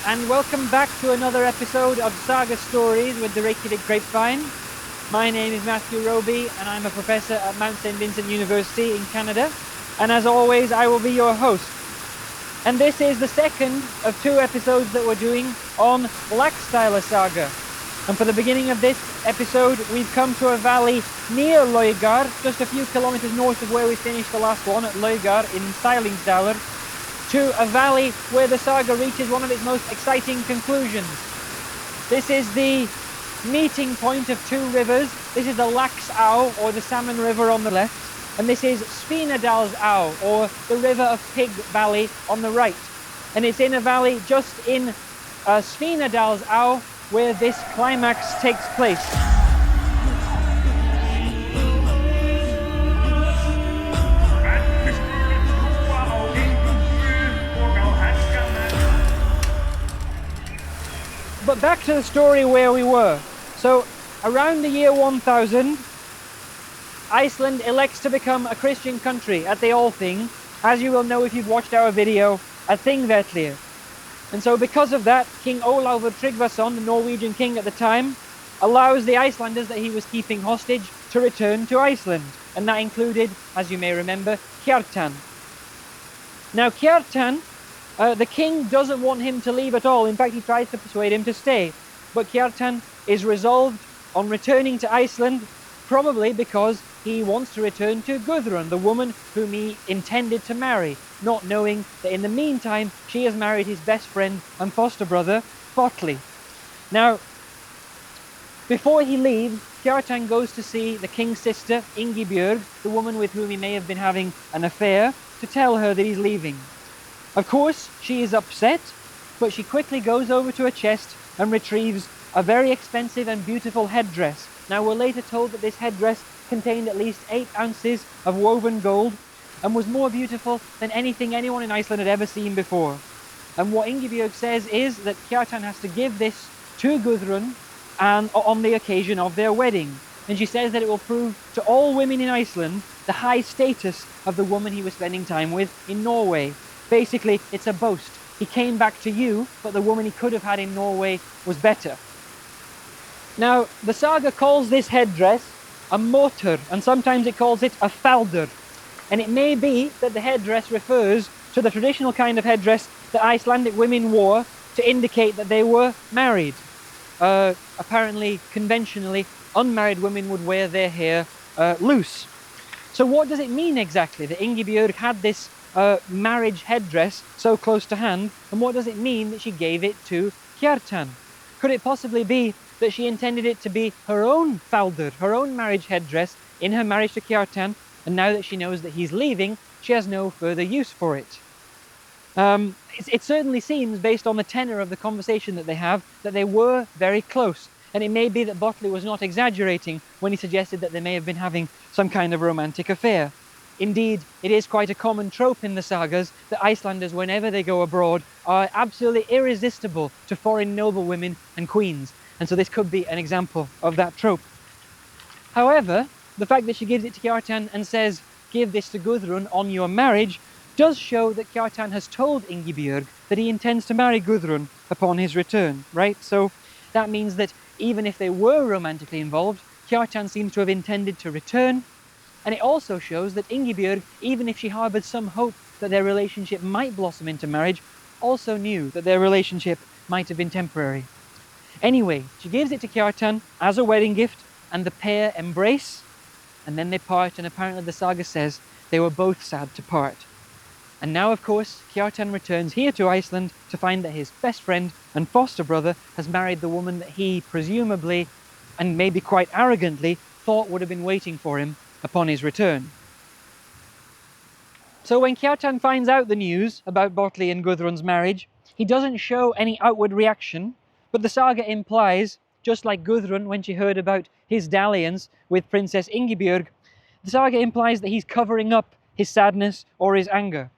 and welcome back to another episode of Saga Stories with the Reykjavik Grapevine. My name is Matthew Roby and I'm a professor at Mount St. Vincent University in Canada, and as always I will be your host. And this is the second of two episodes that we're doing on Laxdæla Saga. And for the beginning of this episode we've come to a valley near Laugar, just a few kilometers north of where we finished the last one at Laugar in Sælingsdalur, to a valley where the saga reaches one of its most exciting conclusions. This is the meeting point of two rivers. This is the Laxá, or the Salmon River, on the left, and this is Svínadalsá, or the River of Pig Valley, on the right. And it's in a valley just in Svínadalsá where this climax takes place. But back to the story where we were. So, around the year 1000, Iceland elects to become a Christian country at the Althing, as you will know if you've watched our video, at Þingvellir. And so because of that, King Ólafur Tryggvason, the Norwegian king at the time, allows the Icelanders that he was keeping hostage to return to Iceland. And that included, as you may remember, Kjartan. Now Kjartan, the king doesn't want him to leave at all. In fact, he tries to persuade him to stay. But Kjartan is resolved on returning to Iceland, probably because he wants to return to Gudrun, the woman whom he intended to marry, not knowing that in the meantime she has married his best friend and foster brother, Bolli. Now, before he leaves, Kjartan goes to see the king's sister, Ingibjörg, the woman with whom he may have been having an affair, to tell her that he's leaving. Of course, she is upset, but she quickly goes over to a chest and retrieves a very expensive and beautiful headdress. Now, we're later told that this headdress contained at least 8 ounces of woven gold and was more beautiful than anything anyone in Iceland had ever seen before. And what Ingibjörg says is that Kjartan has to give this to Gudrun and on the occasion of their wedding. And she says that it will prove to all women in Iceland the high status of the woman he was spending time with in Norway. Basically, it's a boast. He came back to you, but the woman he could have had in Norway was better. Now, the saga calls this headdress a motor, and sometimes it calls it a faldur. And it may be that the headdress refers to the traditional kind of headdress that Icelandic women wore to indicate that they were married. Apparently, conventionally, unmarried women would wear their hair loose. So what does it mean exactly that Ingibjörg had this marriage headdress so close to hand, and what does it mean that she gave it to Kjartan? Could it possibly be that she intended it to be her own faldur, her own marriage headdress in her marriage to Kjartan, and now that she knows that he's leaving, she has no further use for it? It certainly seems, based on the tenor of the conversation that they have, that they were very close, and it may be that Bolli was not exaggerating when he suggested that they may have been having some kind of romantic affair. Indeed, it is quite a common trope in the sagas that Icelanders, whenever they go abroad, are absolutely irresistible to foreign noblewomen and queens, and so this could be an example of that trope. However, the fact that she gives it to Kjartan and says, "Give this to Gudrun on your marriage," does show that Kjartan has told Ingibjörg that he intends to marry Gudrun upon his return, right? So that means that even if they were romantically involved, Kjartan seems to have intended to return. And it also shows that Ingibjörg, even if she harboured some hope that their relationship might blossom into marriage, also knew that their relationship might have been temporary. Anyway, she gives it to Kjartan as a wedding gift, and the pair embrace, and then they part, and apparently the saga says they were both sad to part. And now, of course, Kjartan returns here to Iceland to find that his best friend and foster brother has married the woman that he presumably, and maybe quite arrogantly, thought would have been waiting for him upon his return. So when Kjartan finds out the news about Bolli and Gudrun's marriage, he doesn't show any outward reaction, but the saga implies, just like Gudrun when she heard about his dalliance with Princess Ingibjörg, the saga implies that he's covering up his sadness or his anger.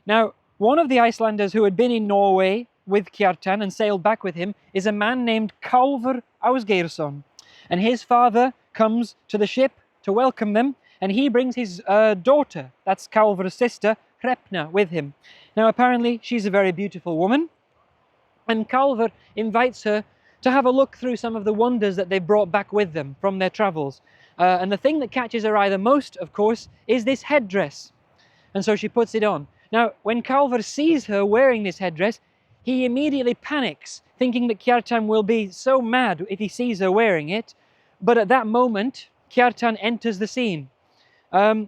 Now, one of the Icelanders who had been in Norway with Kjartan and sailed back with him is a man named Kálfur Ásgeirsson, and his father comes to the ship to welcome them, and he brings his daughter, that's Kálfur's sister, Hrefna, with him. Now apparently she's a very beautiful woman, And Calvert invites her to have a look through some of the wonders that they brought back with them from their travels. And the thing that catches her eye the most, of course, is this headdress. And so she puts it on. Now, when Calvert sees her wearing this headdress, he immediately panics, thinking that Kjartan will be so mad if he sees her wearing it. But at that moment, Kjartan enters the scene. And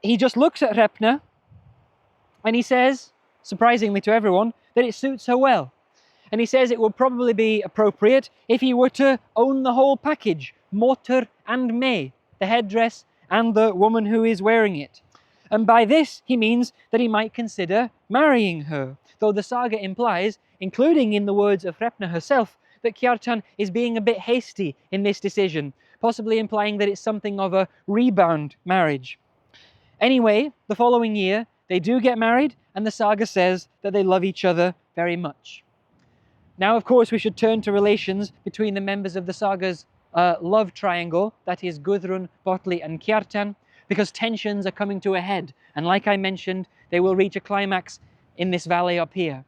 he just looks at Hrefna, and he says, surprisingly to everyone, that it suits her well. And he says it would probably be appropriate if he were to own the whole package, motor and may, the headdress and the woman who is wearing it. And by this he means that he might consider marrying her, though the saga implies, including in the words of Hrefna herself, that Kjartan is being a bit hasty in this decision, possibly implying that it's something of a rebound marriage. Anyway, the following year they do get married, and the saga says that they love each other very much. Now, of course, we should turn to relations between the members of the saga's love triangle, that is Gudrun, Bolli and Kjartan, because tensions are coming to a head, and like I mentioned, they will reach a climax in this valley up here.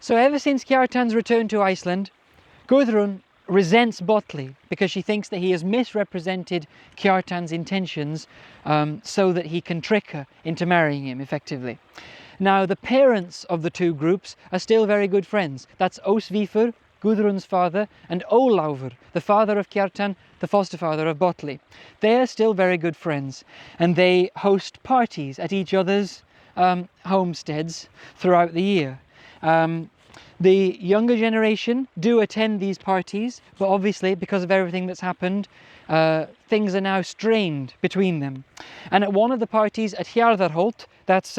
So ever since Kjartan's return to Iceland, Gudrun resents Bolli because she thinks that he has misrepresented Kjartan's intentions so that he can trick her into marrying him effectively. Now, the parents of the two groups are still very good friends. That's Ósvífur, Gudrun's father, and Ólafur, the father of Kjartan, the foster father of Bolli. They are still very good friends, and they host parties at each other's homesteads throughout the year. The younger generation do attend these parties, but obviously because of everything that's happened, things are now strained between them. And at one of the parties at Hjarðarholt, that's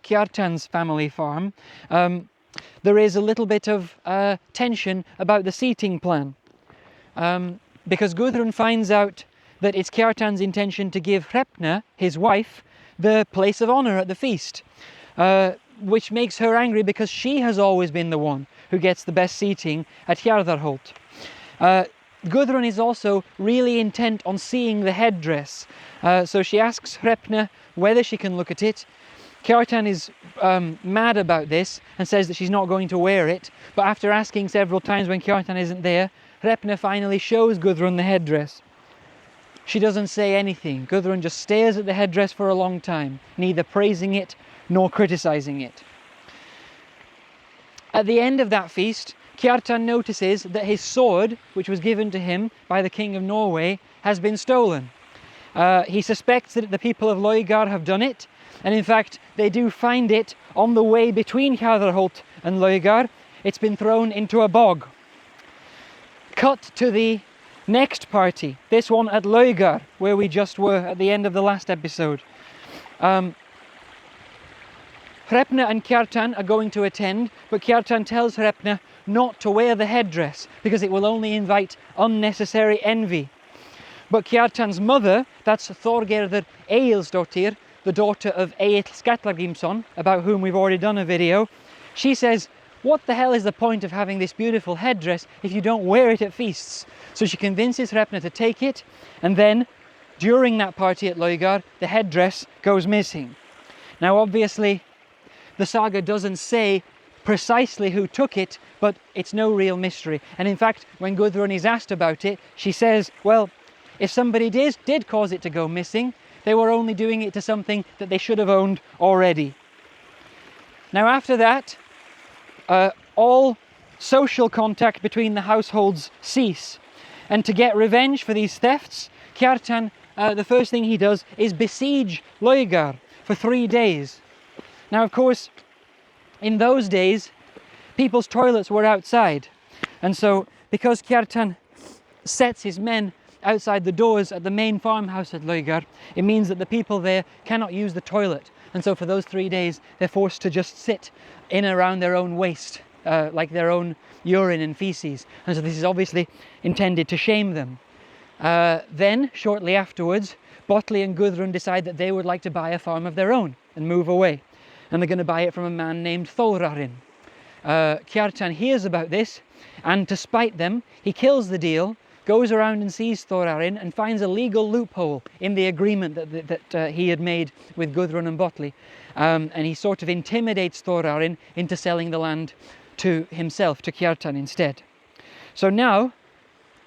Kjartan's family farm, there is a little bit of tension about the seating plan. Because Gudrun finds out that it's Kjartan's intention to give Hrefna, his wife, the place of honour at the feast. Which makes her angry because she has always been the one who gets the best seating at Hjarðarholt. Gudrun is also really intent on seeing the headdress, so she asks Hrefna whether she can look at it. Kjartan is mad about this and says that she's not going to wear it, but after asking several times when Kjartan isn't there, Hrefna finally shows Gudrun the headdress. She doesn't say anything. Gudrun just stares at the headdress for a long time, neither praising it nor criticizing it. At the end of that feast, Kjartan notices that his sword, which was given to him by the King of Norway, has been stolen. He suspects that the people of Laugar have done it, and in fact they do find it on the way between Hjarðarholt and Laugar. It's been thrown into a bog. Cut to the next party, this one at Laugar, where we just were at the end of the last episode. Hrefna and Kjartan are going to attend, but Kjartan tells Hrefna not to wear the headdress because it will only invite unnecessary envy. But Kjartan's mother, that's Þorgerður Egilsdóttir, the daughter of Egill Skallagrímsson, about whom we've already done a video, she says, what the hell is the point of having this beautiful headdress if you don't wear it at feasts? So she convinces Hrefna to take it, and then, during that party at Laugar, the headdress goes missing. Now obviously, the saga doesn't say precisely who took it, but it's no real mystery. And in fact, when Gudrun is asked about it, she says, well, if somebody did cause it to go missing, they were only doing it to something that they should have owned already. Now after that, all social contact between the households cease. And to get revenge for these thefts, Kjartan, the first thing he does is besiege Laugar for 3 days. Now, of course, in those days, people's toilets were outside. And so, because Kjartan sets his men outside the doors at the main farmhouse at Laugar, it means that the people there cannot use the toilet. And so for those 3 days, they're forced to just sit in around their own waste, like their own urine and feces. And so this is obviously intended to shame them. Then, shortly afterwards, Bolli and Gudrun decide that they would like to buy a farm of their own and move away. And they're going to buy it from a man named Þórarinn. Kjartan hears about this, and to spite them, he kills the deal, goes around and sees Þórarinn and finds a legal loophole in the agreement that he had made with Gudrun and Bolli. And he sort of intimidates Þórarinn into selling the land to himself, to Kjartan instead. So now,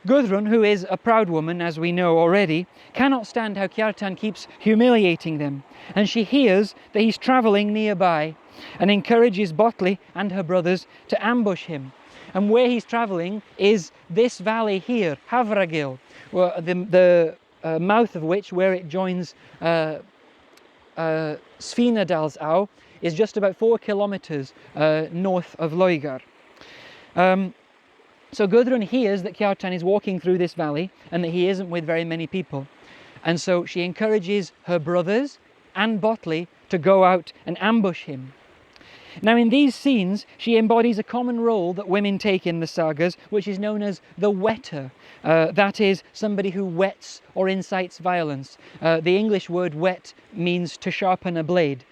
Gudrun, who is a proud woman, as we know already, cannot stand how Kjartan keeps humiliating them, and she hears that he's travelling nearby and encourages Bolli and her brothers to ambush him. And where he's travelling is this valley here, Hafragil, the mouth of which, where it joins Svínaðardalsá, is just about 4 kilometers north of Laugar. So Gudrun hears that Kjartan is walking through this valley and that he isn't with very many people. And so she encourages her brothers and Bolli to go out and ambush him. Now in these scenes, she embodies a common role that women take in the sagas, which is known as the wetter. That is, somebody who whets or incites violence. The English word whet means to sharpen a blade.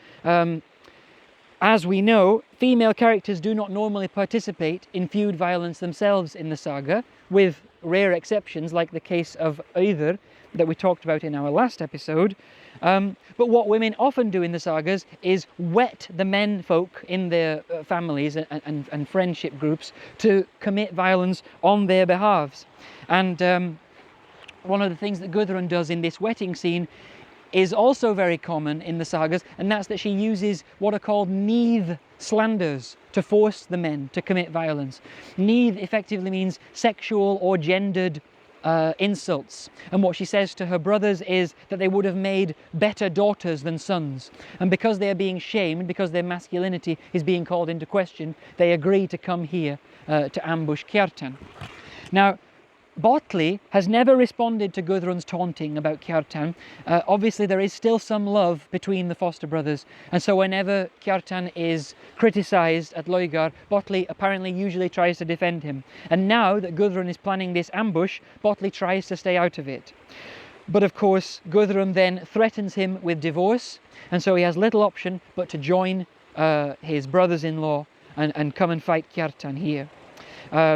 As we know, female characters do not normally participate in feud violence themselves in the saga, with rare exceptions like the case of Auður that we talked about in our last episode. But what women often do in the sagas is whet the men folk in their families and friendship groups to commit violence on their behalves. And one of the things that Gudrun does in this whetting scene is also very common in the sagas, and that's that she uses what are called níð slanders to force the men to commit violence. Níð effectively means sexual or gendered insults, and what she says to her brothers is that they would have made better daughters than sons, and because they are being shamed, because their masculinity is being called into question, they agree to come here to ambush Kjartan. Now, Bolli has never responded to Gudrun's taunting about Kjartan. Obviously there is still some love between the foster brothers, and so whenever Kjartan is criticised at Laugar, Bolli apparently usually tries to defend him. And now that Gudrun is planning this ambush, Bolli tries to stay out of it. But of course Gudrun then threatens him with divorce, and so he has little option but to join his brothers-in-law and come and fight Kjartan here.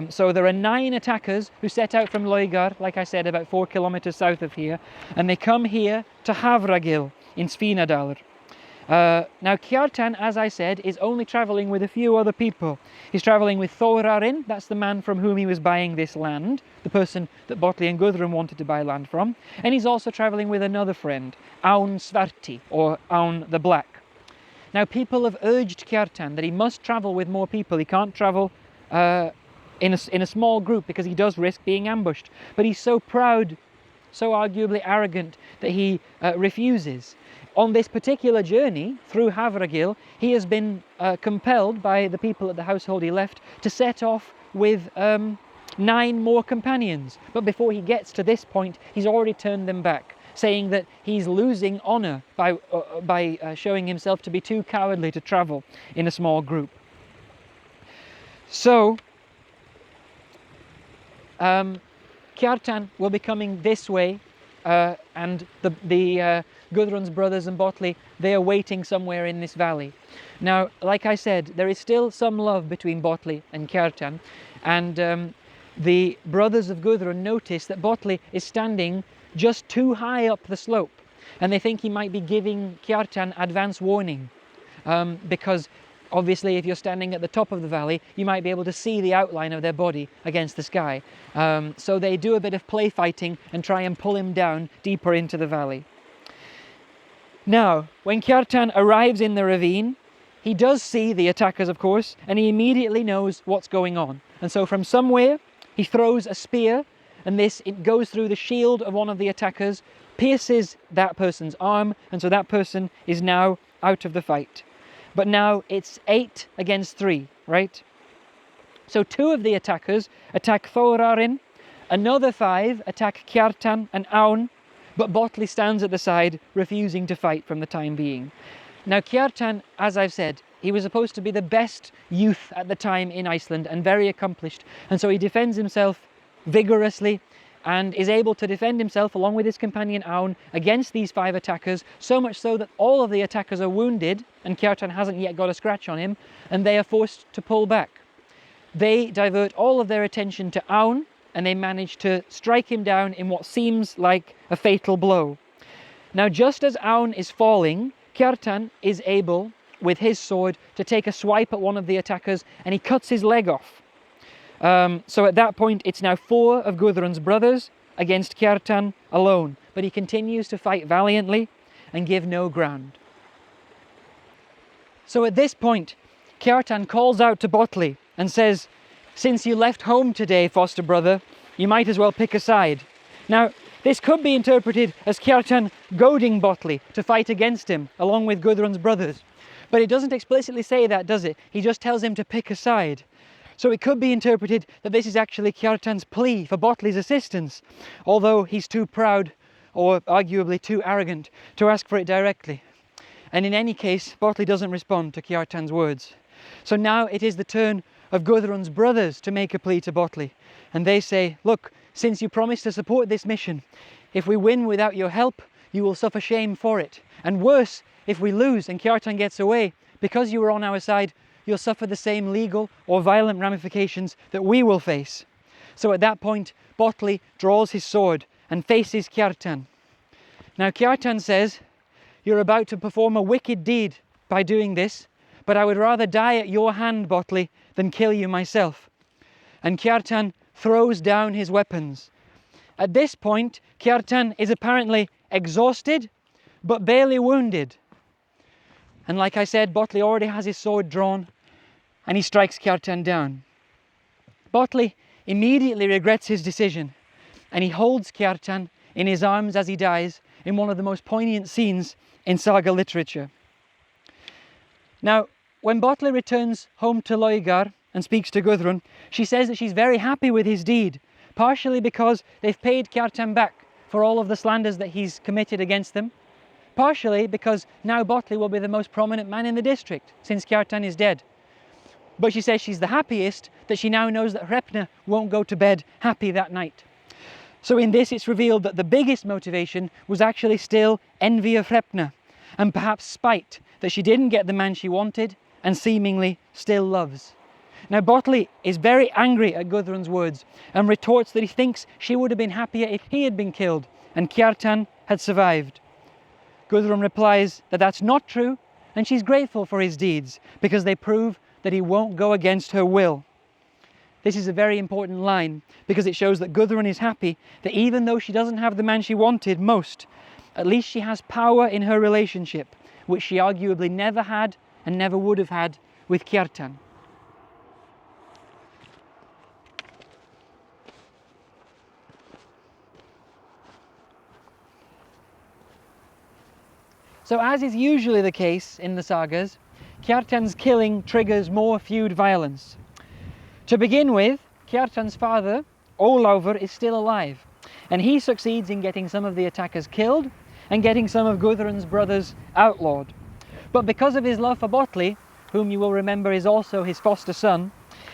So there are 9 attackers who set out from Laugar, like I said, about 4 kilometers south of here, and they come here to Hafragil in Svínaðardalur. Now Kjartan, as I said, is only travelling with a few other people. He's travelling with Þórarinn, that's the man from whom he was buying this land, the person that Bolli and Gudrun wanted to buy land from, and he's also travelling with another friend, Án Svarti, or Án the Black. Now people have urged Kjartan that he must travel with more people. He can't travel in a small group because he does risk being ambushed. But he's so proud, so arguably arrogant, that he refuses. On this particular journey through Hafragil, he has been compelled by the people at the household he left to set off with 9 more companions. But before he gets to this point, he's already turned them back, saying that he's losing honour by showing himself to be too cowardly to travel in a small group. So Kjartan will be coming this way, and the Gudrun's brothers and Bolli, they are waiting somewhere in this valley. Now, like I said, there is still some love between Bolli and Kjartan, and the brothers of Gudrun notice that Bolli is standing just too high up the slope, and they think he might be giving Kjartan advance warning, because obviously, if you're standing at the top of the valley, you might be able to see the outline of their body against the sky. So they do a bit of play fighting and try and pull him down deeper into the valley. Now, when Kjartan arrives in the ravine, he does see the attackers, of course, and he immediately knows what's going on. And so from somewhere, he throws a spear, and it goes through the shield of one of the attackers, pierces that person's arm, and so that person is now out of the fight. But now it's 8 against 3, right? So 2 of the attackers attack Þórarinn, another 5 attack Kjartan and Án, but Bolli stands at the side, refusing to fight from the time being. Now Kjartan, as I've said, he was supposed to be the best youth at the time in Iceland and very accomplished, and so he defends himself vigorously and is able to defend himself along with his companion Aun against these 5 attackers, so much so that all of the attackers are wounded and Kjartan hasn't yet got a scratch on him, and they are forced to pull back. They divert all of their attention to Aun and they manage to strike him down in what seems like a fatal blow. Now, just as Aun is falling, Kjartan is able, with his sword, to take a swipe at one of the attackers, and he cuts his leg off. So at that point, it's now 4 of Gudrun's brothers against Kjartan alone, but he continues to fight valiantly and give no ground. So at this point, Kjartan calls out to Bolli and says, "Since you left home today, foster brother, you might as well pick a side." Now, this could be interpreted as Kjartan goading Bolli to fight against him, along with Gudrun's brothers. But it doesn't explicitly say that, does it? He just tells him to pick a side. So it could be interpreted that this is actually Kjartan's plea for Bolli's assistance, although he's too proud, or arguably too arrogant, to ask for it directly. And in any case, Bolli doesn't respond to Kjartan's words. So now it is the turn of Gudrun's brothers to make a plea to Bolli, and they say, "Look, since you promised to support this mission, if we win without your help, you will suffer shame for it. And worse, if we lose and Kjartan gets away, because you were on our side, you'll suffer the same legal or violent ramifications that we will face." So at that point, Bolli draws his sword and faces Kjartan. Now Kjartan says, "You're about to perform a wicked deed by doing this, but I would rather die at your hand, Bolli, than kill you myself." And Kjartan throws down his weapons. At this point, Kjartan is apparently exhausted, but barely wounded. And like I said, Bolli already has his sword drawn, and he strikes Kjartan down. Bolli immediately regrets his decision, and he holds Kjartan in his arms as he dies in one of the most poignant scenes in saga literature. Now, when Bolli returns home to Laugar and speaks to Gudrun, she says that she's very happy with his deed, partially because they've paid Kjartan back for all of the slanders that he's committed against them, partially because now Bolli will be the most prominent man in the district since Kjartan is dead. But she says she's the happiest that she now knows that Hrefna won't go to bed happy that night. So in this, it's revealed that the biggest motivation was actually still envy of Hrefna, and perhaps spite that she didn't get the man she wanted and seemingly still loves. Now Bolli is very angry at Gudrun's words and retorts that he thinks she would have been happier if he had been killed and Kjartan had survived. Gudrun replies that that's not true, and she's grateful for his deeds because they prove that he won't go against her will. This is a very important line because it shows that Gudrun is happy that even though she doesn't have the man she wanted most, at least she has power in her relationship, which she arguably never had and never would have had with Kjartan. So as is usually the case in the sagas, Kjartan's killing triggers more feud violence. To begin with, Kjartan's father, Ólafur, is still alive, and he succeeds in getting some of the attackers killed and getting some of Gudrun's brothers outlawed. But because of his love for Bolli, whom you will remember is also his foster son,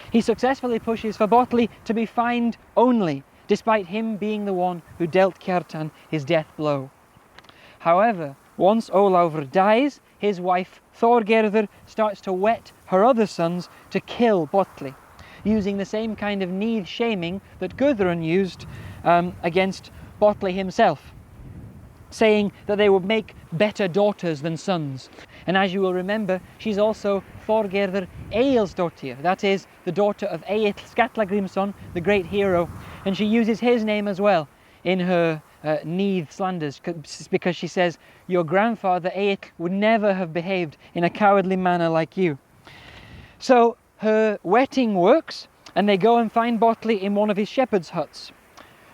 he successfully pushes for Bolli to be fined only, despite him being the one who dealt Kjartan his death blow. However, once Ólafur dies, his wife Þorgerður starts to wet her other sons to kill Bolli, using the same kind of need shaming that Gudrun used against Bolli himself, saying that they would make better daughters than sons. And as you will remember, she's also Þorgerður Egilsdóttir, that is, the daughter of Egill Skallagrímsson, the great hero, and she uses his name as well in her Níð slanders, because she says, "Your grandfather Egill would never have behaved in a cowardly manner like you." So her wetting works, and they go and find Bolli in one of his shepherd's huts.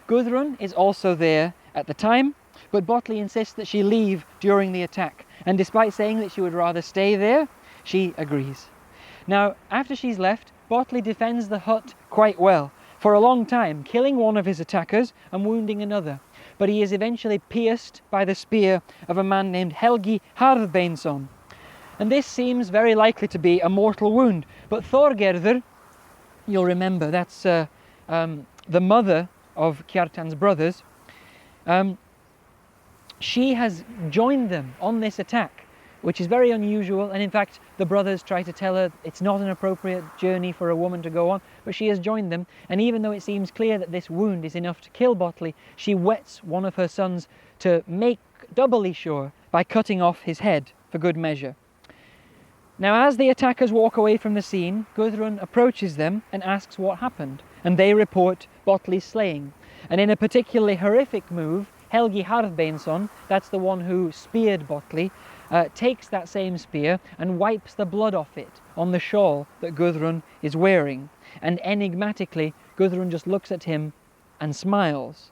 Gudrun is also there at the time, but Bolli insists that she leave during the attack, and despite saying that she would rather stay there, she agrees. Now, after she's left, Bolli defends the hut quite well, for a long time, killing one of his attackers and wounding another. But he is eventually pierced by the spear of a man named Helgi Harðbeinsson. And this seems very likely to be a mortal wound. But Þorgerður, you'll remember, that's the mother of Kjartan's brothers, she has joined them on this attack, which is very unusual, and in fact the brothers try to tell her it's not an appropriate journey for a woman to go on, but she has joined them, and even though it seems clear that this wound is enough to kill Bolli, she wets one of her sons to make doubly sure by cutting off his head for good measure. Now as the attackers walk away from the scene, Gudrun approaches them and asks what happened, and they report Bolli's slaying. And in a particularly horrific move, Helgi Harðbeinsson, that's the one who speared Bolli, takes that same spear and wipes the blood off it on the shawl that Gudrun is wearing. And enigmatically, Gudrun just looks at him and smiles.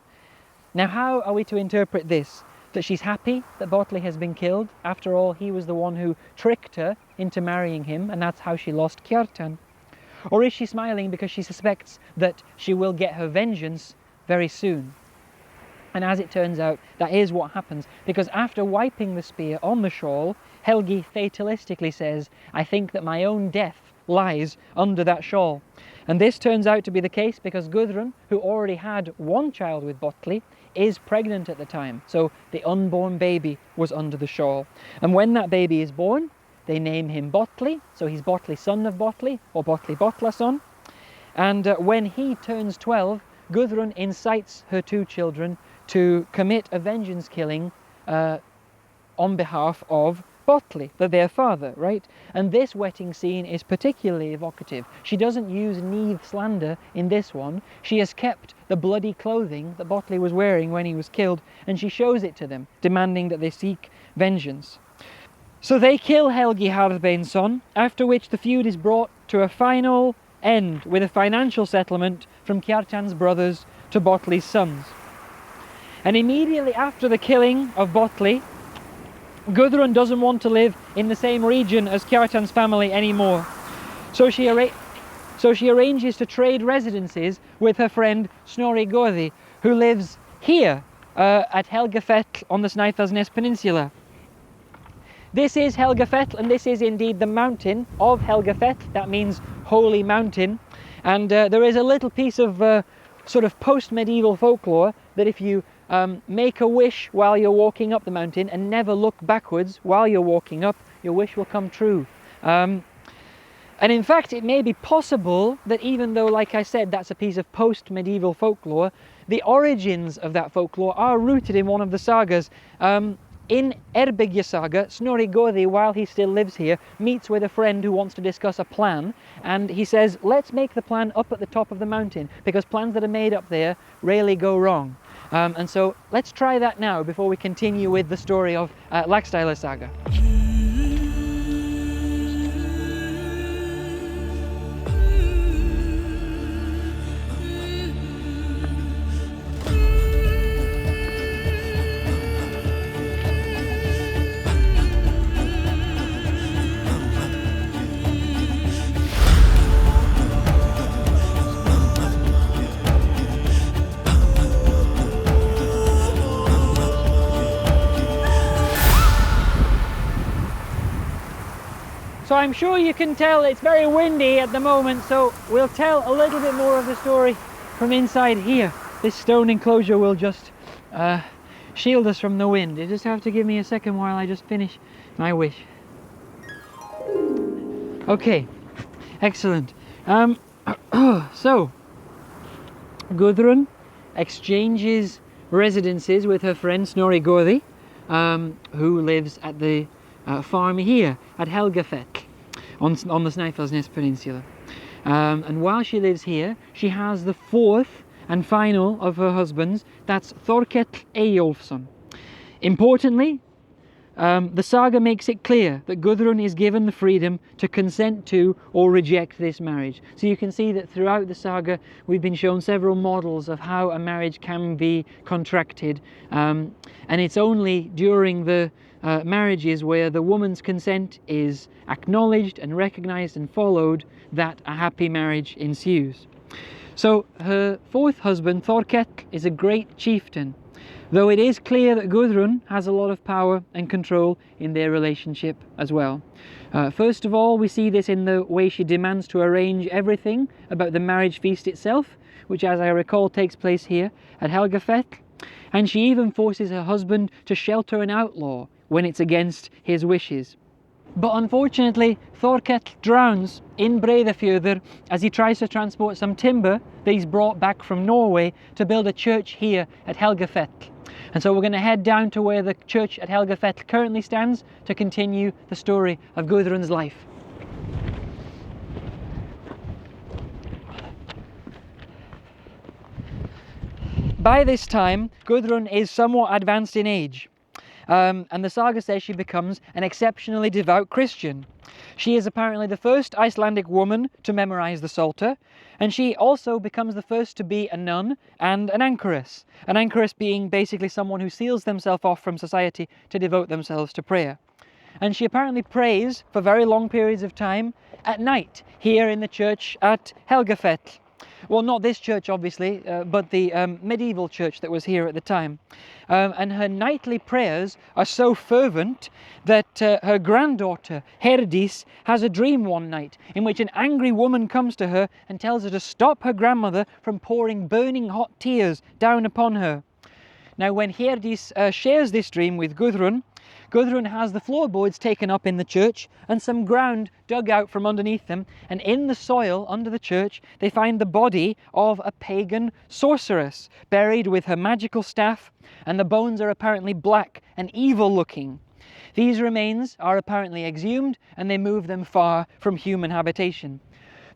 Now how are we to interpret this? That she's happy that Bolli has been killed? After all, he was the one who tricked her into marrying him, and that's how she lost Kjartan. Or is she smiling because she suspects that she will get her vengeance very soon? And as it turns out, that is what happens, because after wiping the spear on the shawl, Helgi fatalistically says, "I think that my own death lies under that shawl." And this turns out to be the case because Gudrun, who already had one child with Bolli, is pregnant at the time. So the unborn baby was under the shawl. And when that baby is born, they name him Bolli, so he's Bolli, son of Bolli, or Bolli Bollason. And when he turns 12, Gudrun incites her two children to commit a vengeance killing on behalf of Bolli, their father, right? And this wetting scene is particularly evocative. She doesn't use Niamh slander in this one. She has kept the bloody clothing that Bolli was wearing when he was killed, and she shows it to them, demanding that they seek vengeance. So they kill Helgi Harðbeinsson, after which the feud is brought to a final end with a financial settlement from Kjartan's brothers to Bolli's sons. And immediately after the killing of Bolli, Gudrun doesn't want to live in the same region as Kjartan's family anymore. So she arranges to trade residences with her friend Snorri Goði, who lives here at Helgafell on the Snæfellsnes peninsula. This is Helgafell, and this is indeed the mountain of Helgafell. That means holy mountain. And there is a little piece of sort of post-medieval folklore that if you make a wish while you're walking up the mountain and never look backwards while you're walking up, your wish will come true. And in fact, it may be possible that even though, like I said, that's a piece of post-medieval folklore, the origins of that folklore are rooted in one of the sagas. In Erbygja Saga, Snorri Goði, while he still lives here, meets with a friend who wants to discuss a plan, and he says, let's make the plan up at the top of the mountain, because plans that are made up there rarely go wrong. And so let's try that now before we continue with the story of Laxdæla Saga. So I'm sure you can tell it's very windy at the moment, so we'll tell a little bit more of the story from inside here. This stone enclosure will just shield us from the wind. You just have to give me a second while I just finish my wish. Okay, excellent. So, Gudrun exchanges residences with her friend Snorri Goði, who lives at the farm here at Helgafell on the Snæfellsnes peninsula. And while she lives here, she has the fourth and final of her husbands, that's Þorkell Eyjólfsson. Importantly, the saga makes it clear that Gudrun is given the freedom to consent to or reject this marriage. So you can see that throughout the saga we've been shown several models of how a marriage can be contracted, and it's only during the marriages where the woman's consent is acknowledged and recognized and followed that a happy marriage ensues. So her fourth husband, Þorkell, is a great chieftain, though it is clear that Gudrun has a lot of power and control in their relationship as well. First of all, we see this in the way she demands to arrange everything about the marriage feast itself. which as I recall takes place here at Helgafell, and she even forces her husband to shelter an outlaw when it's against his wishes. But unfortunately, Thorkell drowns in Breiðafjörður as he tries to transport some timber that he's brought back from Norway to build a church here at Helgafell. And so we're going to head down to where the church at Helgafell currently stands to continue the story of Gudrun's life. By this time, Gudrun is somewhat advanced in age. And the saga says she becomes an exceptionally devout Christian. She is apparently the first Icelandic woman to memorize the Psalter, and she also becomes the first to be a nun and an anchoress. An anchoress being basically someone who seals themselves off from society to devote themselves to prayer. And she apparently prays for very long periods of time at night here in the church at Helgafell. Well, not this church obviously, but the medieval church that was here at the time. And her nightly prayers are so fervent that her granddaughter Herdís has a dream one night in which an angry woman comes to her and tells her to stop her grandmother from pouring burning hot tears down upon her. Now when Herdís shares this dream with Gudrun, Gudrun has the floorboards taken up in the church and some ground dug out from underneath them, and in the soil under the church they find the body of a pagan sorceress buried with her magical staff, and the bones are apparently black and evil looking. These remains are apparently exhumed and they move them far from human habitation.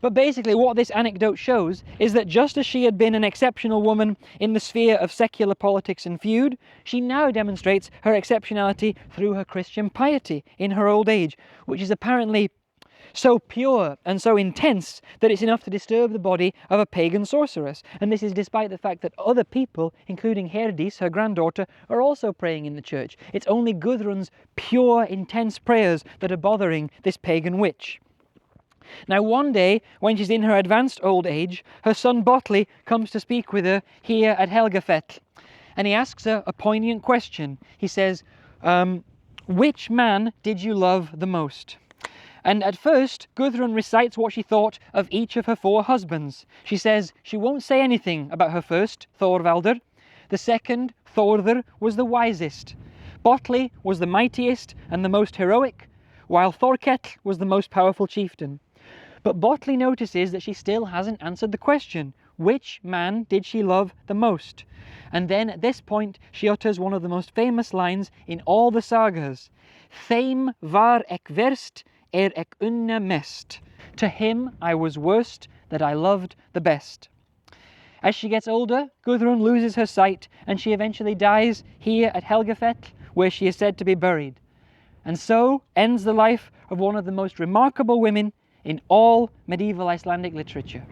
But basically what this anecdote shows is that just as she had been an exceptional woman in the sphere of secular politics and feud, she now demonstrates her exceptionality through her Christian piety in her old age, which is apparently so pure and so intense that it's enough to disturb the body of a pagan sorceress. And this is despite the fact that other people, including Herdís, her granddaughter, are also praying in the church. It's only Gudrun's pure, intense prayers that are bothering this pagan witch. Now one day, when she's in her advanced old age, her son Bolli comes to speak with her here at Helgafell. And he asks her a poignant question. He says, which man did you love the most? And at first, Gudrun recites what she thought of each of her 4 husbands. She says she won't say anything about her first, Thorvaldur. The second, Thorður, was the wisest. Bolli was the mightiest and the most heroic, while Thorkell was the most powerful chieftain. But Bolli notices that she still hasn't answered the question, which man did she love the most? And then at this point she utters one of the most famous lines in all the sagas. Þeim var ek verst, ek unna mest. To him I was worst, that I loved the best. As she gets older, Gudrun loses her sight and she eventually dies here at Helgafell, where she is said to be buried. And so ends the life of one of the most remarkable women in all medieval Icelandic literature.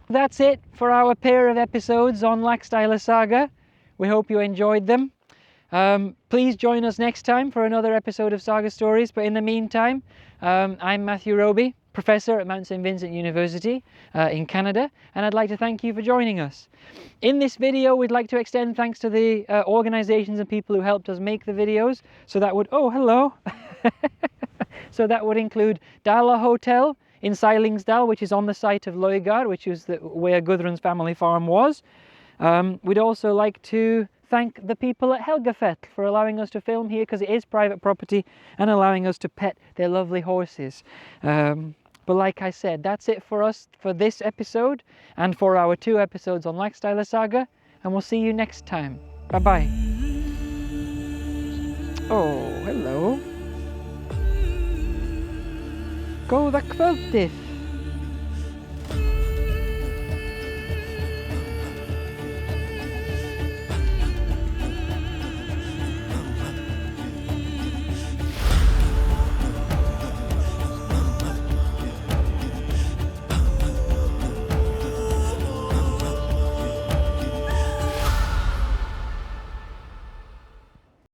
That's it for our pair of episodes on Laxdæla Saga. We hope you enjoyed them. Please join us next time for another episode of Saga Stories, but in the meantime, I'm Matthew Roby, Professor at Mount St. Vincent University in Canada, and I'd like to thank you for joining us. In this video, we'd like to extend thanks to the organizations and people who helped us make the videos. So that would, oh, hello. So that would include Dala Hotel in Sælingsdal, which is on the site of Laugar, which is where Gudrun's family farm was. We'd also like to thank the people at Helgafell for allowing us to film here, because it is private property, and allowing us to pet their lovely horses. But like I said, that's it for us for this episode and for our 2 episodes on Laxdæla Saga, and we'll see you next time. Bye bye. Oh, hello. Góða kvöldið.